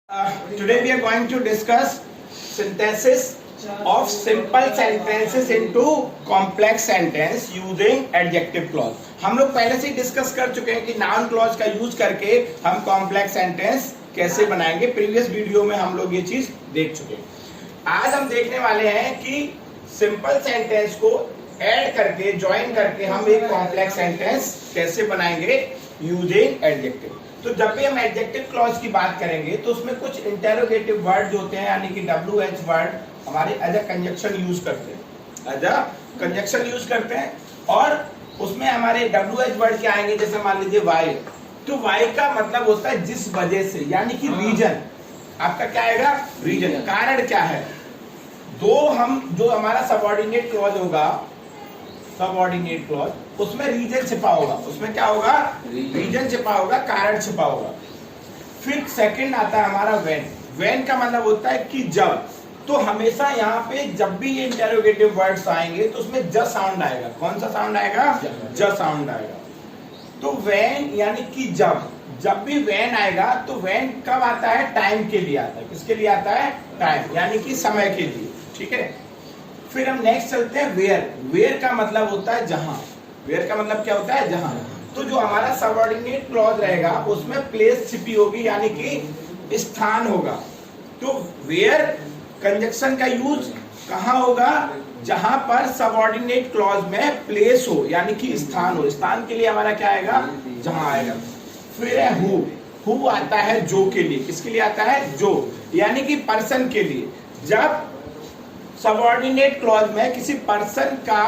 Today we are going to discuss synthesis of simple sentences into complex sentence using adjective clause. हम लोग पहले से ही discuss कर चुके हैं कि नाउन क्लॉज का यूज करके हम कॉम्प्लेक्स सेंटेंस कैसे बनाएंगे. प्रीवियस वीडियो में हम लोग ये चीज देख चुके हैं. आज हम देखने वाले हैं कि सिंपल सेंटेंस को ऐड करके ज्वाइन करके हम एक कॉम्प्लेक्स सेंटेंस कैसे बनाएंगे यूजिंग एडजेक्टिव. तो जब भी हम एडजेक्टिव क्लॉज की बात करेंगे तो उसमें कुछ इंटेरोगेटिव वर्ड जो होते हैं यानी कि WH वर्ड हमारे एज अ कंजक्शन यूज करते हैं, एज अ कंजक्शन यूज करते हैं. और उसमें हमारे WH वर्ड क्या आएंगे, जैसे मान लीजिए वाई. तो वाई का मतलब होता है जिस वजह से, यानी कि रीजन. आपका क्या आएगा, रीजन. कारण क्या है. जो हमारा सबऑर्डिनेट क्लॉज होगा, सबऑर्डिनेट क्लॉज, उसमें रीजन छिपा होगा. उसमें क्या होगा, रीजन छिपा होगा, कारण छिपा होगा. फिर सेकंड आता है हमारा व्हेन. व्हेन का मतलब होता है कि जब. तो हमेशा यहाँ पे जब भी ये इंटेरोगेटिव वर्ड्स आएंगे तो उसमें ज साउंड आएगा. कौन सा साउंड आएगा, ज साउंड आएगा. तो व्हेन यानी कि जब भी व्हेन आएगा तो व्हेन कब आता है, टाइम के लिए आता है. किसके लिए आता है, टाइम यानी कि समय के लिए. ठीक है. फिर हम नेक्स्ट चलते हैं वेयर. वेयर का मतलब होता है जहां. वेयर का मतलब क्या होता है, जहां. तो जो हमारा सबऑर्डिनेट क्लॉज रहेगा उसमें प्लेस छिपी होगी यानी कि स्थान होगा. तो वेयर कंजक्शन का यूज कहां होगा, जहां पर सबऑर्डिनेट क्लॉज में प्लेस हो यानी कि स्थान हो. स्थान के लिए हमारा क्या आएगा, जहां आएगा. फिर है हु. हु आता है जो के लिए. किसके लिए आता है, जो, यानी कि पर्सन के लिए. जब सबऑर्डिनेट क्लॉज में किसी पर्सन का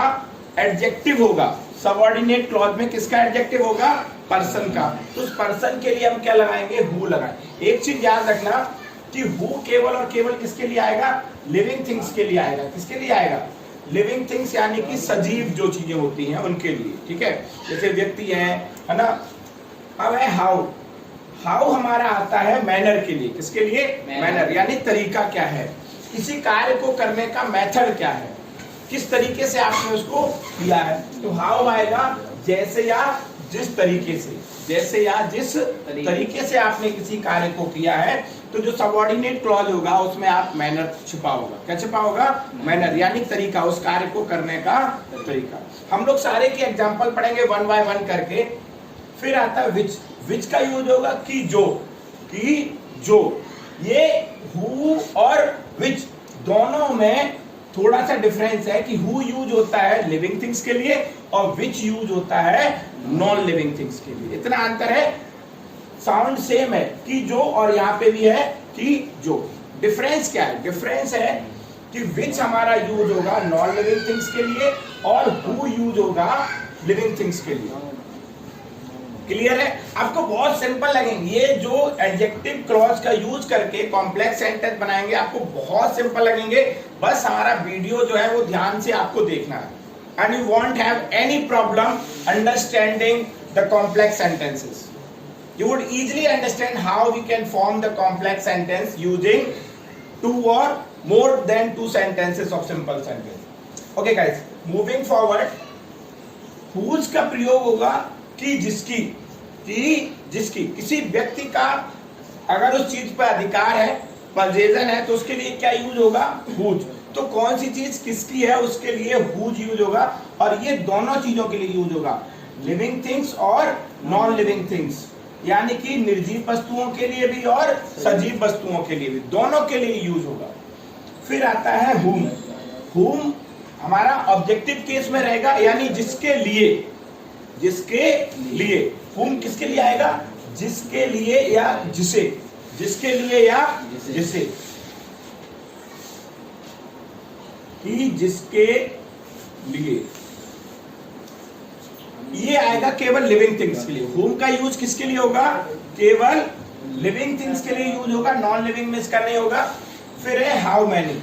एडजेक्टिव होगा, सबऑर्डिनेट क्लॉज में किसका एडजेक्टिव होगा, पर्सन का, तो उस पर्सन के लिए हम क्या लगाएंगे, हु लगाएंगे. एक चीज याद रखना कि हु केवल और केवल किसके लिए आएगा, लिविंग थिंग्स के लिए आएगा. किसके लिए आएगा, लिविंग थिंग्स यानी कि सजीव जो चीजें होती हैं उनके लिए. ठीक है. जैसे व्यक्ति है ना. अब है हाउ. हाउ हमारा आता है मैनर के लिए. किसके लिए, मैनर यानी तरीका क्या है, किसी कार्य को करने का मेथड क्या है, किस तरीके से आपने उसको किया है. तो हाउ आएगा जैसे या जिस तरीके से, जैसे या जिस तरीके से आपने किसी कार्य को किया है. तो जो सबऑर्डिनेट क्लॉज होगा उसमें आप मैनर छिपा होगा. क्या छिपा होगा, मैनर यानी तरीका, उस कार्य को करने का तरीका. हम लोग सारे की एग्जांपल पढ़ेंगे वन बाय वन करके. फिर आता है विच. विच का यूज होगा कि जो, कि जो. ये हु और विच दोनों में थोड़ा सा डिफरेंस है कि हु यूज होता है लिविंग थिंग्स के लिए और विच यूज होता है नॉन लिविंग थिंग्स के लिए. इतना अंतर है. साउंड सेम है कि जो, और यहाँ पे भी है कि जो. डिफरेंस क्या है, डिफरेंस है कि विच हमारा यूज होगा नॉन लिविंग थिंग्स के लिए और हु यूज होगा लिविंग थिंग्स के लिए. क्लियर है. आपको बहुत सिंपल लगेंगे ये जो एडजेक्टिव क्लॉज का यूज करके कॉम्प्लेक्स सेंटेंस बनाएंगे, आपको बहुत सिंपल लगेंगे. बस हमारा वीडियो जो है वो ध्यान से आपको देखना है. And you want have any problem understanding the complex sentences. You would easily understand how we can form the complex sentence using two or more than two sentences of simple sentence. Okay guys, moving forward, whose का प्रयोग होगा कि जिसकी. कि जिसकी, किसी व्यक्ति का अगर उस चीज पर अधिकार है, पोजेशन है, तो उसके लिए क्या यूज होगा, whose. तो कौन सी चीज किसकी है उसके लिए whose यूज होगा. और ये दोनों चीजों के लिए यूज होगा, लिविंग थिंग्स और नॉन लिविंग थिंग्स, यानी कि निर्जीव वस्तुओं के लिए भी और सजीव वस्तुओं के लिए भी, दोनों के लिए यूज होगा. फिर आता है whom. whom हमारा ऑब्जेक्टिव केस में रहेगा यानी जिसके लिए, जिसके लिए. whom किसके लिए आएगा, जिसके लिए या जिसे, जिसके लिए या जिसे, कि जिसके लिए. ये आएगा केवल लिविंग थिंग्स के लिए. whom का यूज किसके लिए होगा, केवल लिविंग थिंग्स के लिए यूज होगा, नॉन लिविंग में इसका नहीं होगा. फिर है हाउ मैनी.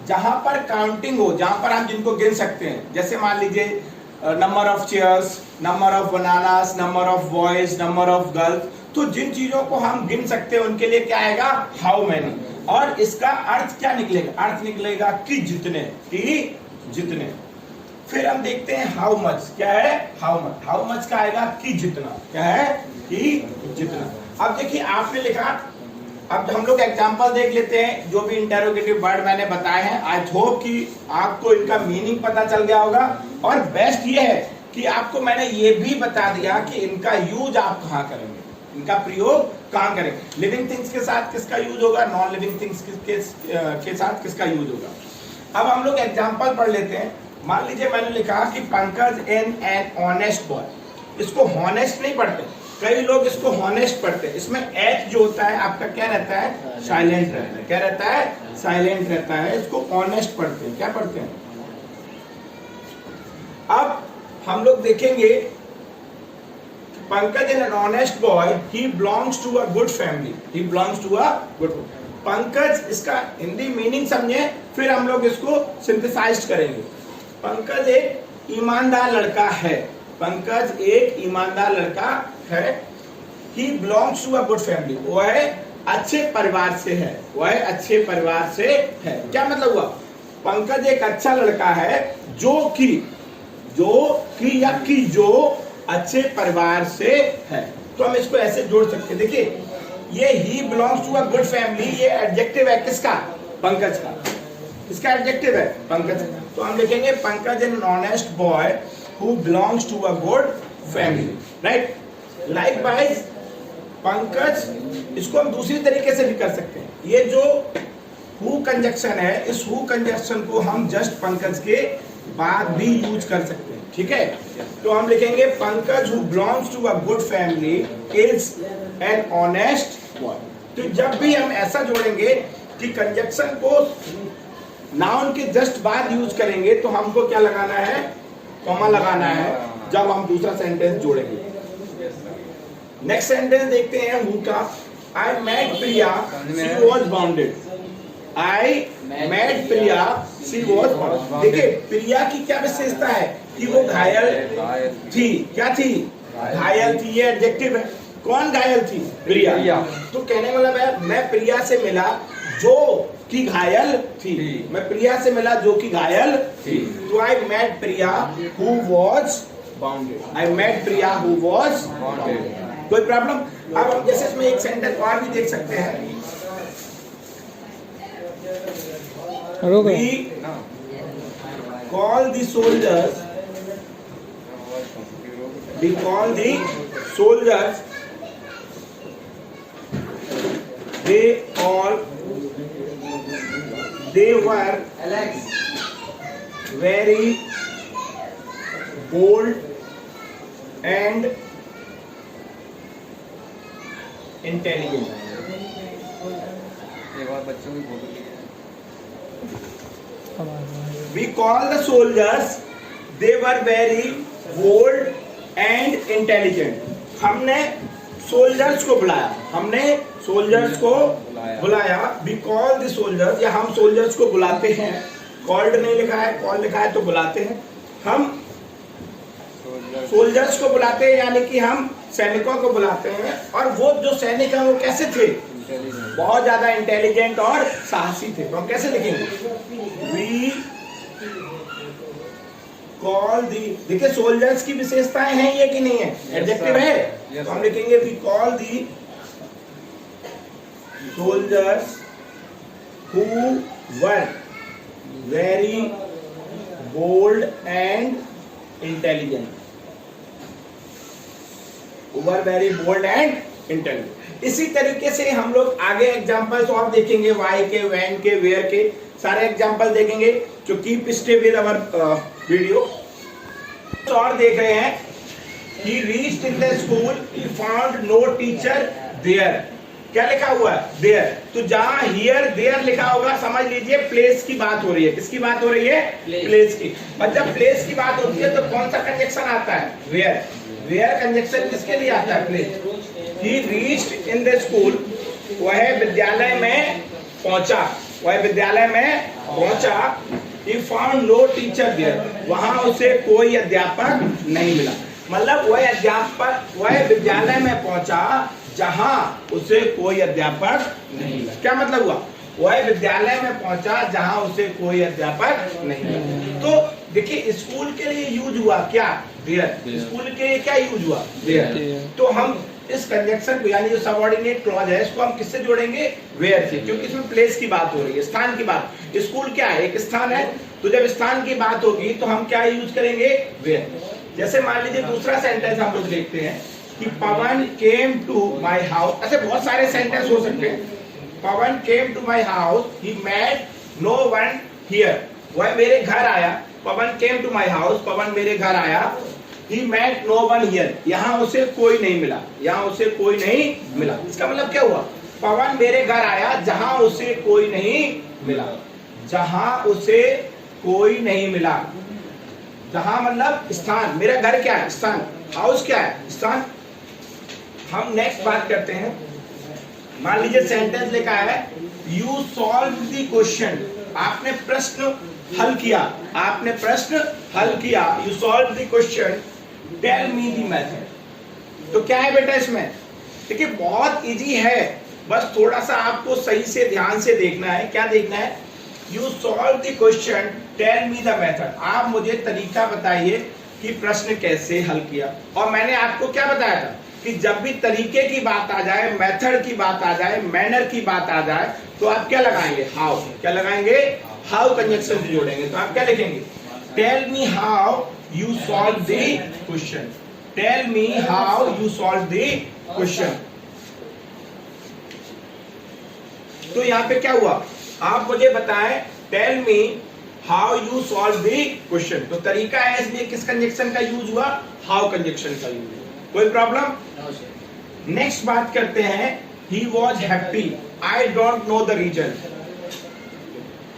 जहां पर काउंटिंग हो, जहां पर हम जिनको गिन सकते हैं, जैसे मान लीजिए number of chairs, number of bananas, number of boys, number of girls. तो जिन चीजों को हम गिन सकते हैं उनके लिए क्या आएगा, हाउ मैनी. और इसका अर्थ क्या निकलेगा, अर्थ निकलेगा कि जितने, कि जितने. फिर हम देखते हैं हाउ मच. क्या है, हाउ मच. हाउ मच का आएगा कि जितना. क्या है, कि जितना. अब देखिए आपने लिखा अब हम लोग एग्जांपल देख लेते हैं जो भी इंटरोगेटिव वर्ड मैंने बताए हैं। आई होप कि आपको इनका मीनिंग पता चल गया होगा, और बेस्ट ये है कि आपको मैंने ये भी बता दिया कि इनका यूज आप कहाँ करेंगे, इनका प्रयोग कहाँ करेंगे। लिविंग थिंग्स के साथ किसका यूज होगा, नॉन लिविंग थिंग्स के साथ किसका यूज होगा। अब हम लोग एग्जांपल पढ़ लेते हैं। मान लीजिए मैंने लिखा कि Pankaj an an honest boy. इसको हॉनेस्ट नहीं पढ़ते, कई लोग इसको हॉनेस्ट पढ़ते हैं। इसमें एच जो होता है आपका क्या रहता है, साइलेंट रहता है। क्या रहता है, साइलेंट रहता है। इसको ऑनेस्ट पढ़ते हैं। क्या पढ़ते हैं। अब हम लोग देखेंगे Pankaj is an honest boy, he belongs to a good family. He belongs to a good. Pankaj, इसका हिंदी मीनिंग समझे, फिर हम लोग इसको सिंथेसाइज करेंगे। पंकज एक ईमानदार लड़का है। पंकज एक ईमानदार लड़का है। He belongs to a good family. वह अच्छे परिवार से है। वह अच्छे परिवार से है। क्या मतलब हुआ, पंकज एक अच्छा लड़का है जो अच्छे परिवार से है। तो हम इसको ऐसे जोड़ सकते हैं। देखिए ये he belongs to a good family, ये एडजेक्टिव है किसका, पंकज का। इसका एडजेक्टिव है पंकज। तो हम लिखेंगे Pankaj N honest boy who belongs to a good family, right? Likewise, Pankaj, इसको हम दूसरी तरीके से भी कर सकते हैं। ये जो who कंजक्शन है, इस who कंजक्शन को हम जस्ट पंकज के बाद भी यूज कर सकते हैं। ठीक है, तो हम लिखेंगे Pankaj who belongs to a good family is an honest boy। तो जब भी हम ऐसा जोड़ेंगे कि कंजक्शन को नाउन के जस्ट बाद यूज करेंगे, तो हमको क्या लगाना है, कॉमा लगाना है जब हम दूसरा सेंटेंस जोड़ेंगे। नेक्स्ट सेंटेंस देखते हैं हु का। I met Priya, she was bounded. I met Priya, she was bounded. देखिए प्रिया की क्या विशेषता है कि वो घायल थी। क्या थी, घायल थी। ये एडजेक्टिव है। कौन घायल थी, प्रिया। तो कहने वाला मैं प्रिया से मिला जो कि घायल थी। मैं प्रिया से मिला जो कि घायल थी। तो I met Priya who was bounded. I met Priya who was bounded. कोई प्रॉब्लम। अब हम जैसे इसमें एक सेंटेंस और भी देख सकते हैं। We call the soldiers, we call the soldiers, they were very bold and intelligent. We call the soldiers, they were very bold and intelligent. हमने सोल्जर्स को बुलाया, हमने सोल्जर्स को बुलाया। We call the soldiers, या हम सोल्जर्स को बुलाते हैं। कॉल्ड नहीं लिखा है, कॉल लिखा है, तो बुलाते हैं। हम सोल्जर्स को बुलाते हैं, यानी कि हम सैनिकों को बुलाते हैं। और वो जो सैनिक हैं वो कैसे थे, बहुत ज्यादा इंटेलिजेंट और साहसी थे। तो हम कैसे लिखेंगे, वी कॉल दी। देखिए सोल्जर्स की विशेषताएं हैं ये कि नहीं है, एडजेक्टिव है। तो हम लिखेंगे we call the soldiers who were very bold and intelligent. Were very bold and intelligent. इसी तरीके से हम लोग आगे एग्जांपल्स और देखेंगे, वाई के, वैन के, वेयर के सारे एग्जांपल देखेंगे। जो keep stay with our video. तो और देख रहे हैं, he reached in the school, he found no teacher there। क्या लिखा हुआ है, there। तो जहां here there लिखा होगा, समझ लीजिए प्लेस की बात हो रही है। किसकी बात हो रही है, प्लेस की। और जब प्लेस की बात होती है तो कौन सा कंजक्शन आता है, where। where कंजक्शन किसके लिए आता है, place. he reached in the school, वह विद्यालय में पहुंचा, वह विद्यालय में पहुंचा। He found no teacher there, वहां उसे कोई अध्यापक नहीं मिला। मतलब वह विद्यालय में पहुंचा जहां उसे कोई अध्यापक नहीं मिला। क्या मतलब हुआ, वह विद्यालय में पहुंचा जहां उसे कोई अध्यापक नहीं मिला। तो देखिए स्कूल के लिए यूज हुआ क्या, देयर। स्कूल के लिए क्या यूज हुआ, देयर। तो हम इस कंजक्शन को यानी जो सबऑर्डिनेट क्लॉज है इसको हम किससे जोड़ेंगे? वेयर से, क्योंकि इसमें प्लेस की बात हो रही है, स्थान की बात। स्कूल क्या है? एक स्थान है, तो जब स्थान की बात होगी तो हम क्या यूज करेंगे? वेयर। जैसे मान लीजिए दूसरा सेंटेंस हम लोग देखते हैं कि पवन केम टू माई हाउस। ऐसे बहुत सारे सेंटेंस हो सकते हैं। Pawan came to my house, he met no one here. वह मेरे घर आया। पवन केम टू माई हाउस, पवन मेरे घर आया। He met no one here, यहाँ उसे कोई नहीं मिला, यहाँ उसे कोई नहीं मिला। इसका मतलब क्या हुआ? पवन मेरे घर आया जहां उसे कोई नहीं मिला, जहां उसे कोई नहीं मिला। जहां मतलब स्थान, मेरा घर क्या है? स्थान। हाउस क्या है? स्थान। हम नेक्स्ट बात करते हैं। मान लीजिए सेंटेंस लिखा है यू सॉल्व द क्वेश्चन। आपने प्रश्न हल किया, आपने प्रश्न हल किया। You solve the question, tell me the method. तो क्या है बेटा इसमें? देखिए बहुत इजी है, बस थोड़ा सा आपको सही से ध्यान से देखना है। क्या देखना है? You solve the question, tell me the method. आप मुझे तरीका बताइए कि प्रश्न कैसे हल किया। और मैंने आपको क्या बताया था कि जब भी तरीके की बात आ जाए, मेथड की बात आ जाए, मैनर की बात आ जाए, तो आप क्या लगाएंगे? हाउ। क्या लगाएंगे? हाउ कंजक्शन से जोड़ेंगे। तो आप क्या लिखेंगे? Tell me how you solve the question. Tell me how you solve the question. तो यहाँ पे क्या हुआ? आप मुझे बताएं, tell me how you solve the question. तो तरीका है, इसलिए किस कंजक्शन का यूज हुआ? how कंजक्शन का यूज हुआ। कोई प्रॉब्लम? नेक्स्ट बात करते हैं, he was happy. I don't know the reason.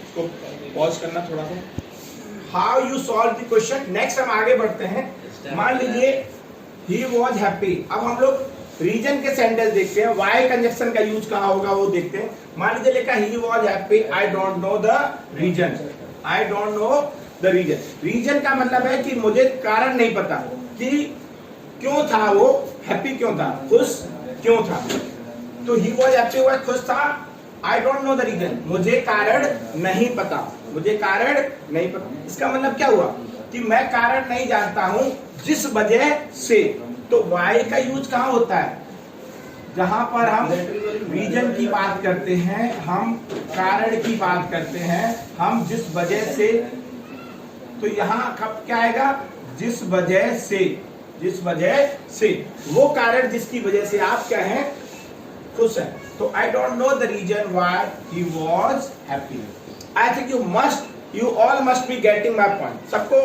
इसको पॉज करना थोड़ा सा। How you solve the question. Next हम आगे बढ़ते हैं। मान लीजिए he was happy। अब हम लोग रीजन के सेंटेंस देखते हैं, why कंजक्शन का यूज कहाँ होगा वो देखते हैं। मान लीजिए लिखा he was happy, I don't know the reason. I don't know the reason. Reason का मतलब है कि मुझे कारण नहीं पता कि क्यों था वो हैप्पी, क्यों था, खुश क्यों था। तो he was happy, वह खुश था। I don't know the reason, मुझे कारण नहीं पता, मुझे कारण नहीं पता। इसका मतलब क्या हुआ कि मैं कारण नहीं जानता हूं जिस वजह से। तो why का यूज कहाँ होता है? जहां पर हम रीजन की बात करते हैं, हम कारण की बात करते हैं, हम जिस वजह से। तो यहाँ कब क्या आएगा? जिस वजह से, जिस वजह से, वो कारण जिसकी वजह से आप क्या हैं? खुश है। तो I don't know the reason why he was happy. I think you all must be getting my point. सबको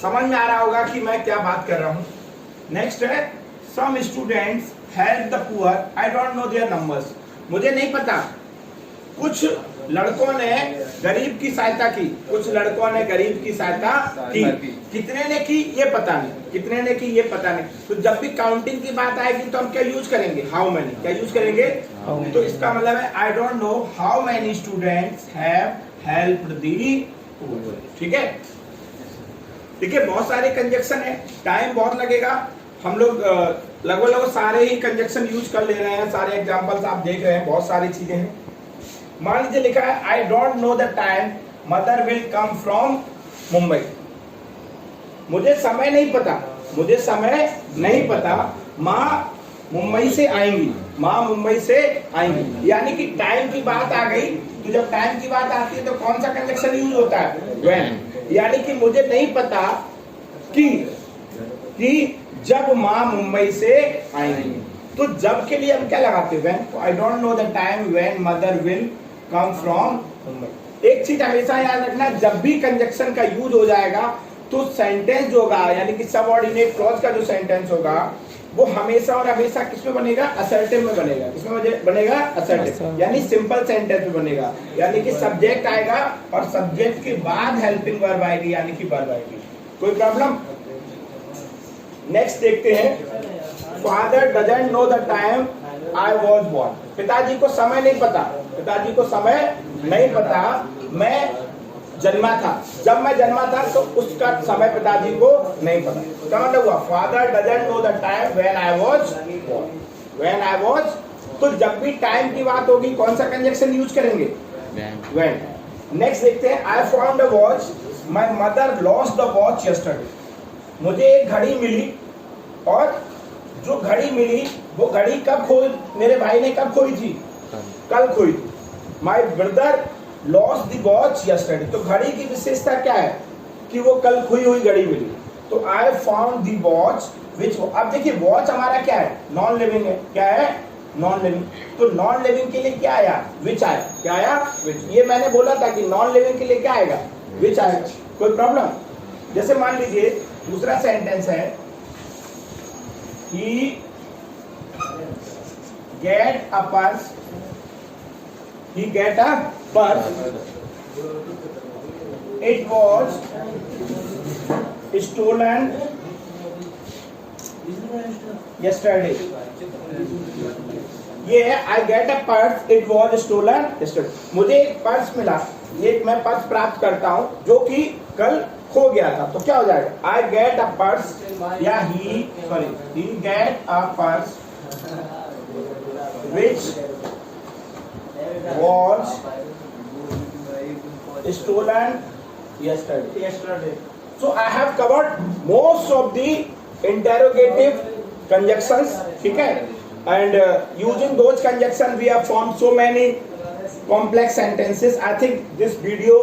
समझ में आ रहा होगा कि मैं क्या बात कर रहा हूँ। नेक्स्ट है some students help the poor. I don't know their numbers. मुझे नहीं पता, कुछ लड़कों ने गरीब की सहायता की, कुछ लड़कों ने गरीब की सहायता की। कितने ने की ये पता नहीं, कितने ने की ये पता नहीं। तो जब भी काउंटिंग की बात आएगी तो हम क्या यूज करेंगे? How many. क्या यूज करेंगे? तो इसका मतलब है I don't know how many students have helped the poor. ठीक है, देखिए बहुत सारे कंजक्शन है, टाइम बहुत लगेगा। हम लोग लगभग सारे ही कंजक्शन यूज कर ले रहे हैं, सारे एग्जांपल्स आप देख रहे हैं, बहुत सारी चीजें हैं। मान लीजिए लिखा है I don't know the time mother will come from Mumbai. मुझे समय नहीं पता, मुझे समय नहीं पता माँ मुंबई से आएंगी, माँ मुंबई से आएंगी। यानी कि टाइम की बात आ गई, तो जब टाइम की बात आती है तो कौन सा कंजक्शन यूज होता है? व्हेन। यानी कि मुझे नहीं पता कि जब माँ मुंबई से आएंगी। तो जब के लिए हम क्या लगाते हैं? When. I don't know the time when mother will come from Mumbai. एक चीज हमेशा याद रखना, जब भी कंजक्शन का यूज हो जाएगा तो सेंटेंस जो होगा, यानी कि सबऑर्डिनेट क्लॉज का जो सेंटेंस होगा वो हमेशा और हमेशा किसमें बनेगा? असर्टिव में बनेगा। किसमें बनेगा? असर्टिव, यानी सिंपल सेंटेंस में बनेगा। यानी कि सब्जेक्ट आएगा और सब्जेक्ट के बाद हेल्पिंग वर्ब आएगी, यानी कि वर्ब आएगी। कोई प्रॉब्लम? नेक्स्ट देखते हैं, father doesn't know the time I was born. पिताजी को समय नहीं पता, पिताजी को समय नहीं पता मैं जन्मा था, जब मैं जन्मा था तो उसका समय पिताजी को नहीं पता। क्या मतलब हुआ? Father doesn't know the time when I was born, when I was. तो जब भी टाइम की बात होगी कौन सा कंजक्शन यूज करेंगे? व्हेन। नेक्स्ट देखते हैं, I found a watch, my mother lost the watch yesterday. मुझे एक घड़ी मिली और जो घड़ी मिली वो घड़ी कब खोई, मेरे भाई ने कब खोई थी? कल खोई थी। My brother lost the watch yesterday. तो घड़ी की विशेषता क्या है कि वो कल खोई हुई घड़ी मिली। तो I found the watch which, अब देखिए वॉच हमारा क्या है? नॉन लिविंग है। क्या है? Non living. तो नॉन लिविंग के लिए क्या आया? विच आया। क्या आया? विच। ये मैंने बोला था कि नॉन लिविंग के लिए क्या आएगा? विच आएगा। कोई प्रॉब्लम? जैसे मान लीजिए दूसरा सेंटेंस है, he get a purse, he get a purse, it was stolen yesterday. ये है I get a purse, it was stolen yesterday. मुझे एक पर्स मिला, ये मैं पर्स प्राप्त करता हूँ जो कि कल खो गया था। तो क्या हो जाएगा? I get a purse या he get a purse which was stolen yesterday. So I have covered most of the interrogative conjunctions, ठीक है? And using those conjunctions we have formed so many complex sentences. I think this video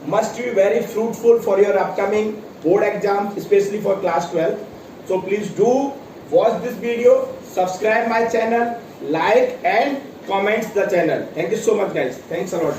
must be very fruitful for your upcoming board exams, especially for class 12. So please do watch this video, subscribe my channel, like and comments the channel. Thank you so much guys. Thanks a lot.